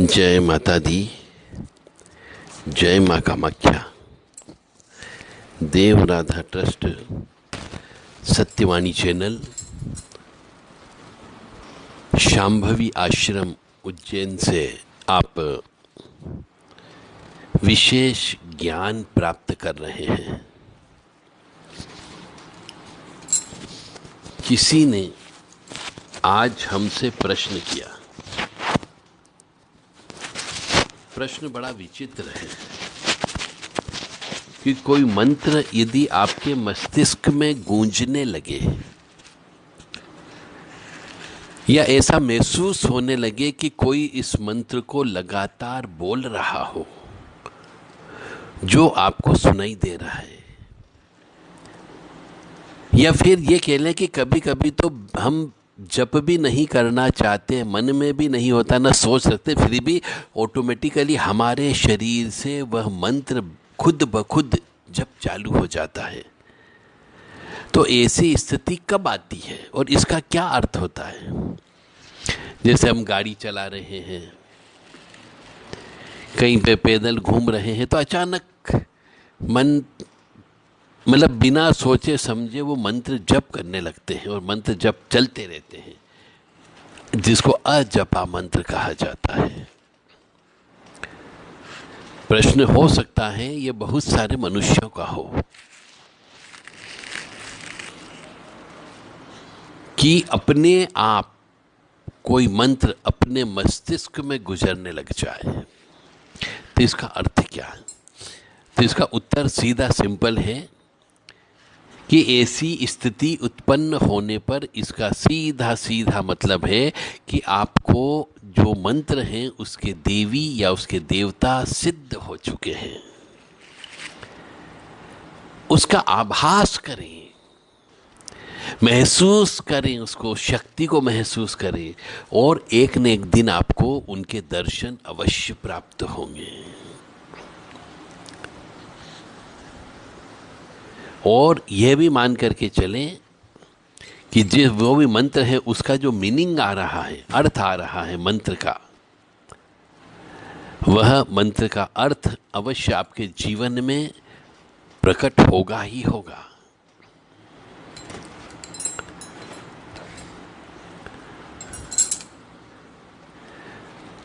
जय माता दी। जय माँ कामाख्या। देव राधा ट्रस्ट सत्यवाणी चैनल शांभवी आश्रम उज्जैन से आप विशेष ज्ञान प्राप्त कर रहे हैं। किसी ने आज हमसे प्रश्न किया। प्रश्न बड़ा विचित्र है कि कोई मंत्र यदि आपके मस्तिष्क में गूंजने लगे या ऐसा महसूस होने लगे कि कोई इस मंत्र को लगातार बोल रहा हो जो आपको सुनाई दे रहा है, या फिर ये कह लें कि कभी कभी तो हम जप भी नहीं करना चाहते, मन में भी नहीं होता, ना सोच सकते, फिर भी ऑटोमेटिकली हमारे शरीर से वह मंत्र खुद ब खुद जप चालू हो जाता है। तो ऐसी स्थिति कब आती है और इसका क्या अर्थ होता है? जैसे हम गाड़ी चला रहे हैं, कहीं पे पैदल घूम रहे हैं, तो अचानक मन मतलब बिना सोचे समझे वो मंत्र जप करने लगते हैं और मंत्र जप चलते रहते हैं, जिसको अजपा मंत्र कहा जाता है। प्रश्न हो सकता है ये बहुत सारे मनुष्यों का हो कि अपने आप कोई मंत्र अपने मस्तिष्क में गुजरने लग जाए। तो इसका अर्थ क्या है? तो इसका उत्तर सीधा सिंपल है कि ऐसी स्थिति उत्पन्न होने पर इसका सीधा सीधा मतलब है कि आपको जो मंत्र हैं उसके देवी या उसके देवता सिद्ध हो चुके हैं। उसका आभास करें, महसूस करें, उसको शक्ति को महसूस करें और एक न एक दिन आपको उनके दर्शन अवश्य प्राप्त होंगे। और यह भी मान करके चलें कि जिस वो भी मंत्र है उसका जो मीनिंग आ रहा है, अर्थ आ रहा है मंत्र का, वह मंत्र का अर्थ अवश्य आपके जीवन में प्रकट होगा ही होगा।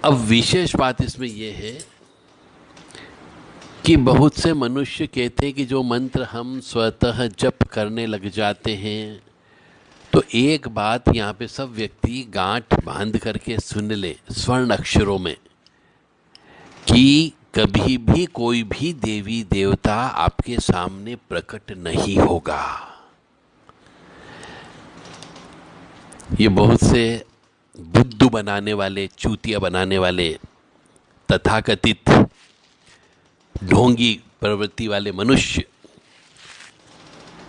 अब विशेष बात इसमें यह है कि बहुत से मनुष्य कहते हैं कि जो मंत्र हम स्वतः जप करने लग जाते हैं, तो एक बात यहाँ पे सब व्यक्ति गांठ बांध करके सुन ले स्वर्ण अक्षरों में कि कभी भी कोई भी देवी देवता आपके सामने प्रकट नहीं होगा। ये बहुत से बुद्धू बनाने वाले, चूतिया बनाने वाले, तथाकथित ढोंगी प्रवृत्ति वाले मनुष्य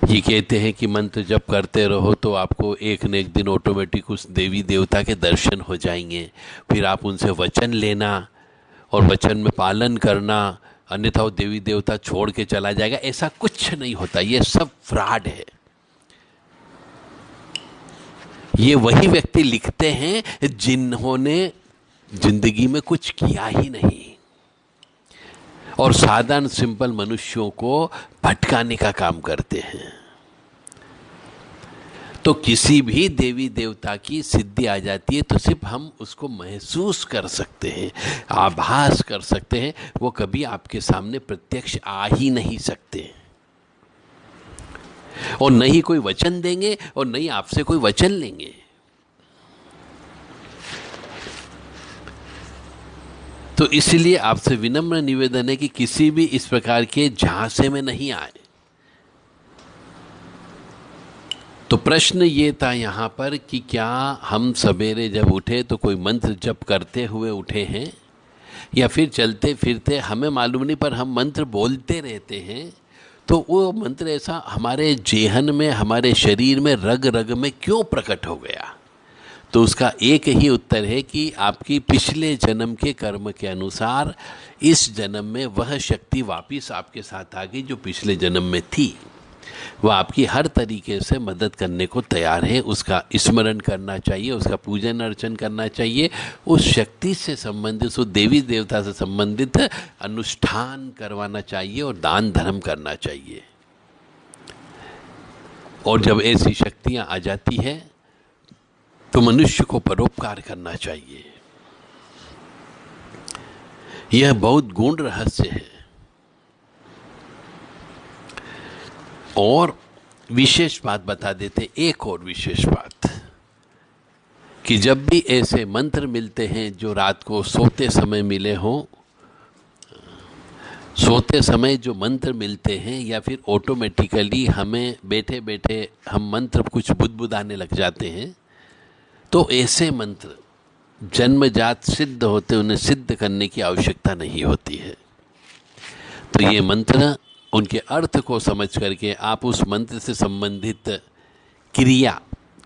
ये कहते हैं कि मंत्र जप करते रहो तो आपको एक न एक दिन ऑटोमेटिक उस देवी देवता के दर्शन हो जाएंगे, फिर आप उनसे वचन लेना और वचन में पालन करना, अन्यथा वो देवी देवता छोड़ के चला जाएगा। ऐसा कुछ नहीं होता, ये सब फ्रॉड है। ये वही व्यक्ति लिखते हैं जिन्होंने जिंदगी में कुछ किया ही नहीं और साधारण सिंपल मनुष्यों को भटकाने का काम करते हैं। तो किसी भी देवी देवता की सिद्धि आ जाती है तो सिर्फ हम उसको महसूस कर सकते हैं, आभास कर सकते हैं, वो कभी आपके सामने प्रत्यक्ष आ ही नहीं सकते और न ही कोई वचन देंगे और न ही आपसे कोई वचन लेंगे। तो इसलिए आपसे विनम्र निवेदन है कि किसी भी इस प्रकार के झांसे में नहीं आए। तो प्रश्न ये था यहाँ पर कि क्या हम सवेरे जब उठे तो कोई मंत्र जप करते हुए उठे हैं या फिर चलते फिरते, हमें मालूम नहीं पर हम मंत्र बोलते रहते हैं। तो वो मंत्र ऐसा हमारे जेहन में, हमारे शरीर में, रग रग में क्यों प्रकट हो गया? तो उसका एक ही उत्तर है कि आपकी पिछले जन्म के कर्म के अनुसार इस जन्म में वह शक्ति वापिस आपके साथ आ गई जो पिछले जन्म में थी। वह आपकी हर तरीके से मदद करने को तैयार है। उसका स्मरण करना चाहिए, उसका पूजन अर्चन करना चाहिए, उस शक्ति से संबंधित, उस देवी देवता से संबंधित अनुष्ठान करवाना चाहिए और दान धर्म करना चाहिए। और जब ऐसी शक्तियां आ जाती है तो मनुष्य को परोपकार करना चाहिए। यह बहुत गूढ़ रहस्य है। और विशेष बात बता देते, एक और विशेष बात, कि जब भी ऐसे मंत्र मिलते हैं जो रात को सोते समय मिले हों, सोते समय जो मंत्र मिलते हैं या फिर ऑटोमेटिकली हमें बैठे बैठे हम मंत्र कुछ बुदबुदाने लग जाते हैं, तो ऐसे मंत्र जन्मजात सिद्ध होते, उन्हें सिद्ध करने की आवश्यकता नहीं होती है। तो ये मंत्र, उनके अर्थ को समझ करके आप उस मंत्र से संबंधित क्रिया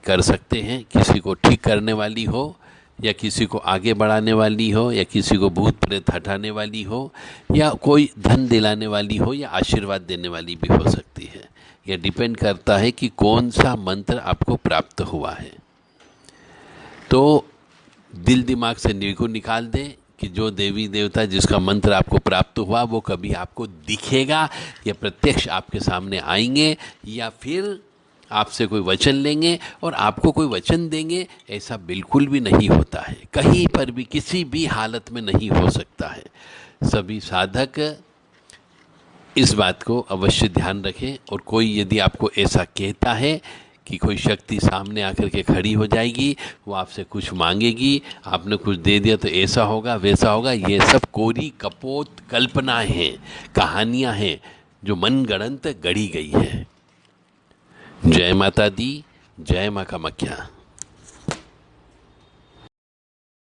कर सकते हैं। किसी को ठीक करने वाली हो, या किसी को आगे बढ़ाने वाली हो, या किसी को भूत प्रेत हटाने वाली हो, या कोई धन दिलाने वाली हो, या आशीर्वाद देने वाली भी हो सकती है। यह डिपेंड करता है कि कौन सा मंत्र आपको प्राप्त हुआ है। तो दिल दिमाग से को निकाल दें कि जो देवी देवता जिसका मंत्र आपको प्राप्त हुआ वो कभी आपको दिखेगा, या प्रत्यक्ष आपके सामने आएंगे, या फिर आपसे कोई वचन लेंगे और आपको कोई वचन देंगे, ऐसा बिल्कुल भी नहीं होता है। कहीं पर भी किसी भी हालत में नहीं हो सकता है। सभी साधक इस बात को अवश्य ध्यान रखें। और कोई यदि आपको ऐसा कहता है कि कोई शक्ति सामने आकर के खड़ी हो जाएगी, वो आपसे कुछ मांगेगी, आपने कुछ दे दिया तो ऐसा होगा वैसा होगा, ये सब कोरी कपोत कल्पनाएं हैं, कहानियां हैं जो मनगढ़ंत गढ़ी गई है। जय माता दी, जय माँ कामाख्या।